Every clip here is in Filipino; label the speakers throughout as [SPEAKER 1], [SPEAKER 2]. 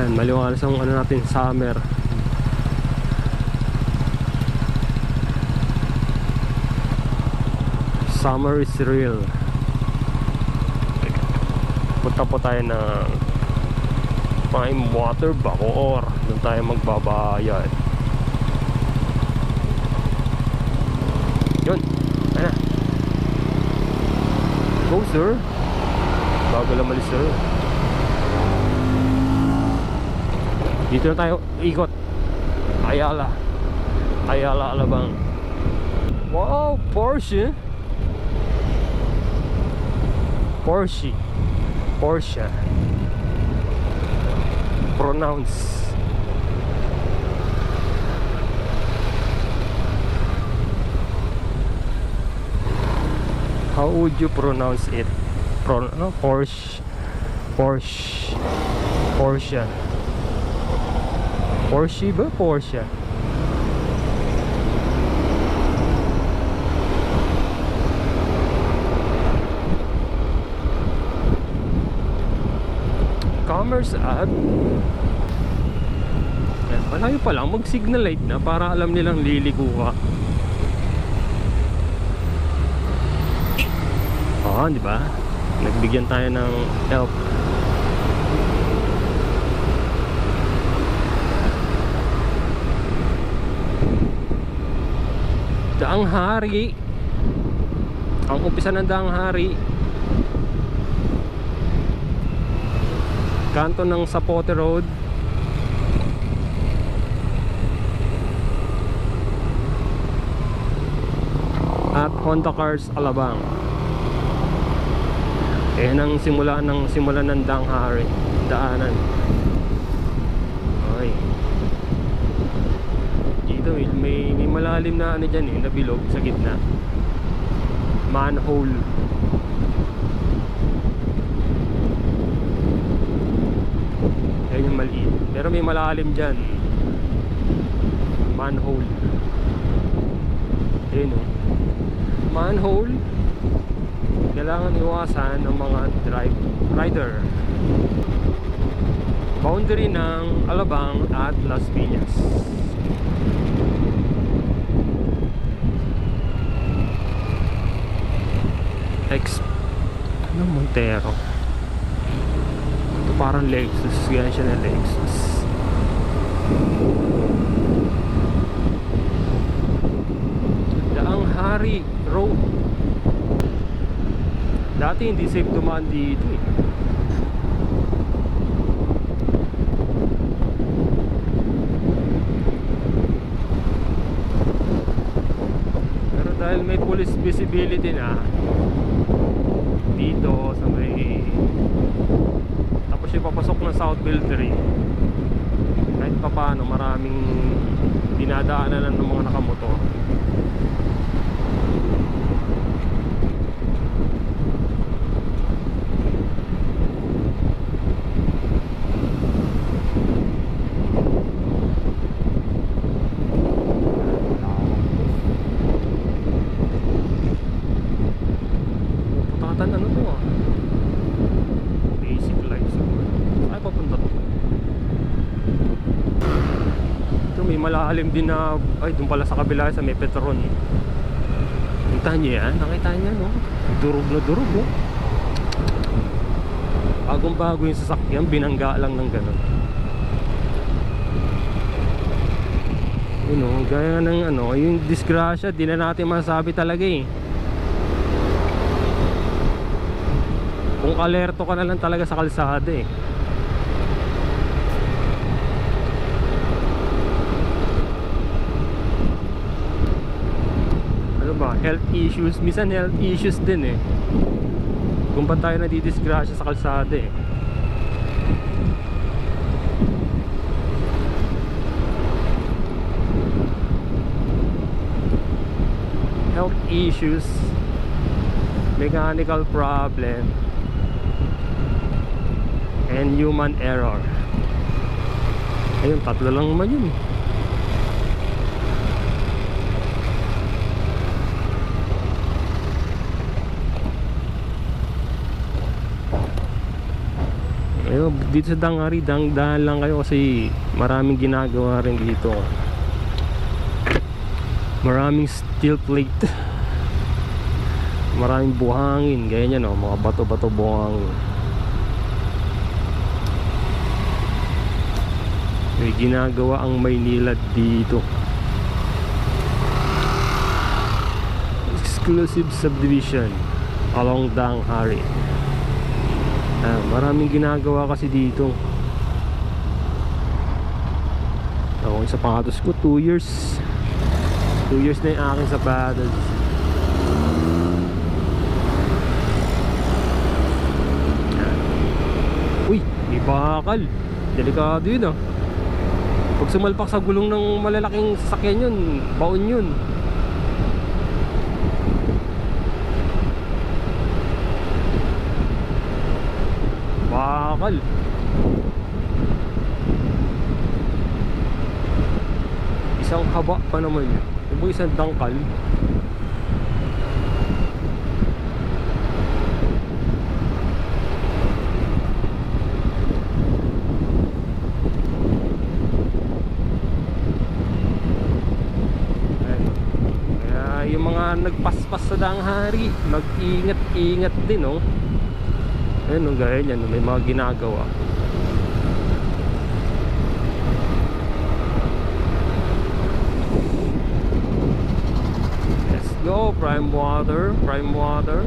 [SPEAKER 1] Ayan, maliwanag ang ano natin, summer. Summer is real. Punta po tayo ng Prime Water Bacoor. Doon tayo magbabayad. Yun, ayan na. Go sir. Bago lang malis sir. Dito na tayo ikot. Ayala Alabang. Wow, Porsche. Pronounce. How would you pronounce it? Porsche. Porsche ba? Porsche. Commerce ad. Malayo pa lang, mag-signal light na para alam nilang liligo ka. Oo, di ba? Nagbigyan tayo ng help. Daang Hari. Ang umpisa ng Daang Hari. Kanto ng Sapote Road. At Honda Cars Alabang. Ayan ang simula ng Daang Hari. Daanan. Okay. Dito may malalim na ano dyan na bilog sa gitna. Manhole. Ayan yung maliit. Pero may malalim dyan. Manhole. Ayan o. Manhole. Kailangan iwasan ng mga rider. Boundary ng Alabang at Las Piñas. Montero. Ito parang Lexus. Ganyan siya na Lexus. Daang Hari Road. Dati hindi safe dumaan dito eh. Pero dahil may police visibility na dito sa may, tapos yung papasok ng South Beltry, kahit pa paano maraming dinadaanan ng mga nakamotor. Malalim din na, ay doon pala sa kabila sa may Petron. Nakita niyo yan? Nakita niyo no? Durog na durog no? Bagong bago yung sasakyan, binangga lang ng ganun. Yun no, gaya ng ano, yung disgrasya, di na natin masasabi talaga eh. Kung alerto ka na lang talaga sa kalsada eh. Health issues, minsan health issues din eh kung pa tayo nadidisgrasya sa kalsada eh. Health issues, mechanical problem, and human error. Ayun, tatlo lang naman yun. Pero dito sa Dangari, dahan lang kayo kasi maraming ginagawa rin dito. Maraming steel plate, maraming buhangin, ganyan o, mga bato-bato buhangin. May ginagawa ang Maynila dito. Exclusive subdivision along Danghari. Maraming ginagawa kasi dito. Ako, sa pangatos ko 2 years. 2 years na yung aking sapatos. Uy, may bakal. Delikado yun ah. Pag sumalpak sa gulong ng malalaking sasakyan yun, baon yun. Bakal. Isang haba pa naman yun. Yung isang dangkal. Kaya yung mga nagpaspas sa Danghari, mag-ingat-ingat din oh. Ayun o, gaya niyan, may mga ginagawa. Let's go, prime water, prime water.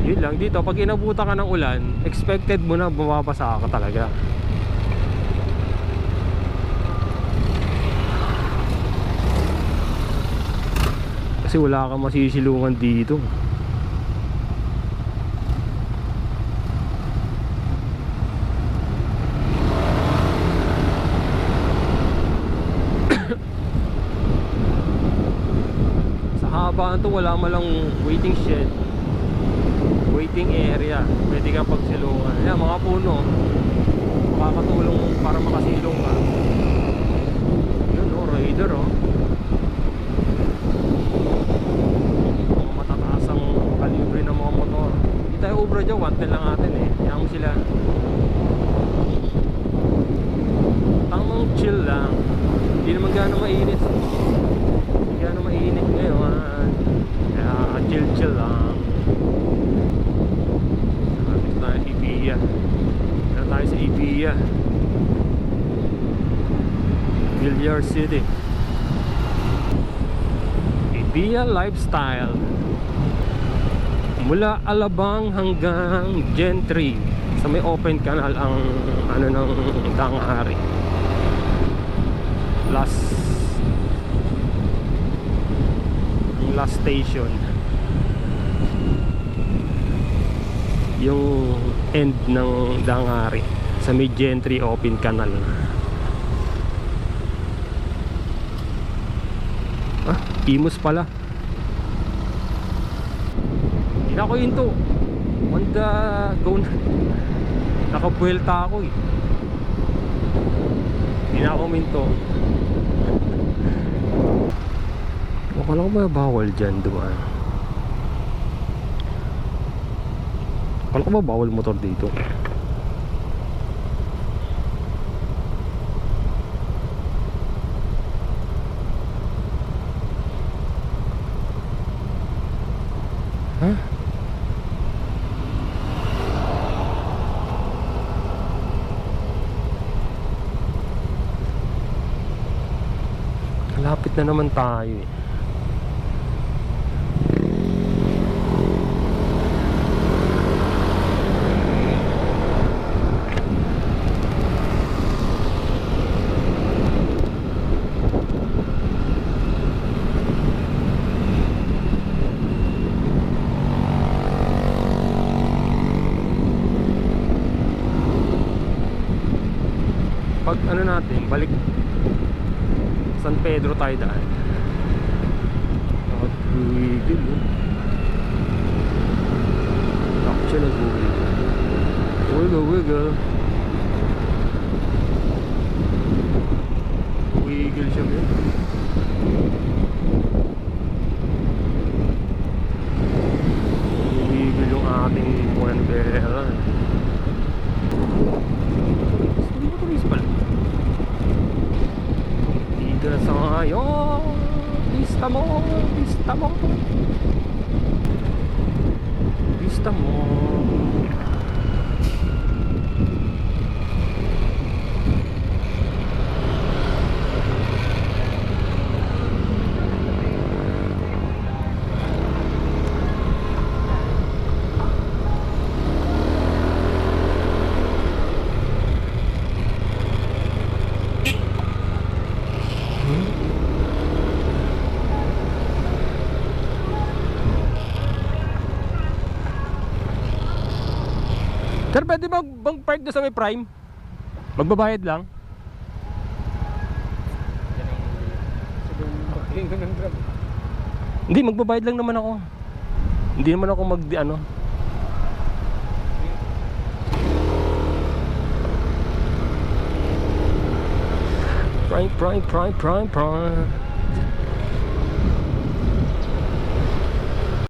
[SPEAKER 1] Yun lang, dito pag inabutan ka ng ulan, expected mo na bumabasa ka talaga. Kasi wala kang masisilungan dito. Habaan to, wala malang waiting shed, waiting area, pwede kang pagsilungan. Yan, mga puno makakatulong para makasilong ka. Yun o, Raider o, mga matataas ang kalibre ng mga motor. Hindi tayo ubra dyan, 110 lang natin eh. Kaya mo sila tamang chill lang. Hindi naman gano'ng mainit. Hindi gano'ng mainit ngayon. Kaya chill lang. Dito tayo sa Ibiya. Dito tayo sa Ibiya, Villar City. Ibiya Lifestyle. Mula Alabang hanggang Gentry. Sa may open canal ang ano ng Danghari. Last station, yung end ng Danghari sa may Gentry open canal. Imus pala. Hindi na ako into on the go na. Nakabuelta ako eh. Hindi na ako minto. Akala ko ba bawal dyan dumaan? Akala ko ba bawal motor dito? Huh? Malapit na naman tayo eh. Pag ano natin, balik San Pedro tayo daan. Nag-wiggle oh. Bakit siya nag-wiggle? Wiggle. Wiggle siya ba? Wiggle yung ating Buenbel. tayo. Pista mo, pista mo. Pista mo. Sir, pwede bang park na sa may Prime? Magbabayad lang? Hindi, magbabayad lang naman ako. Hindi naman ako ano. Prime.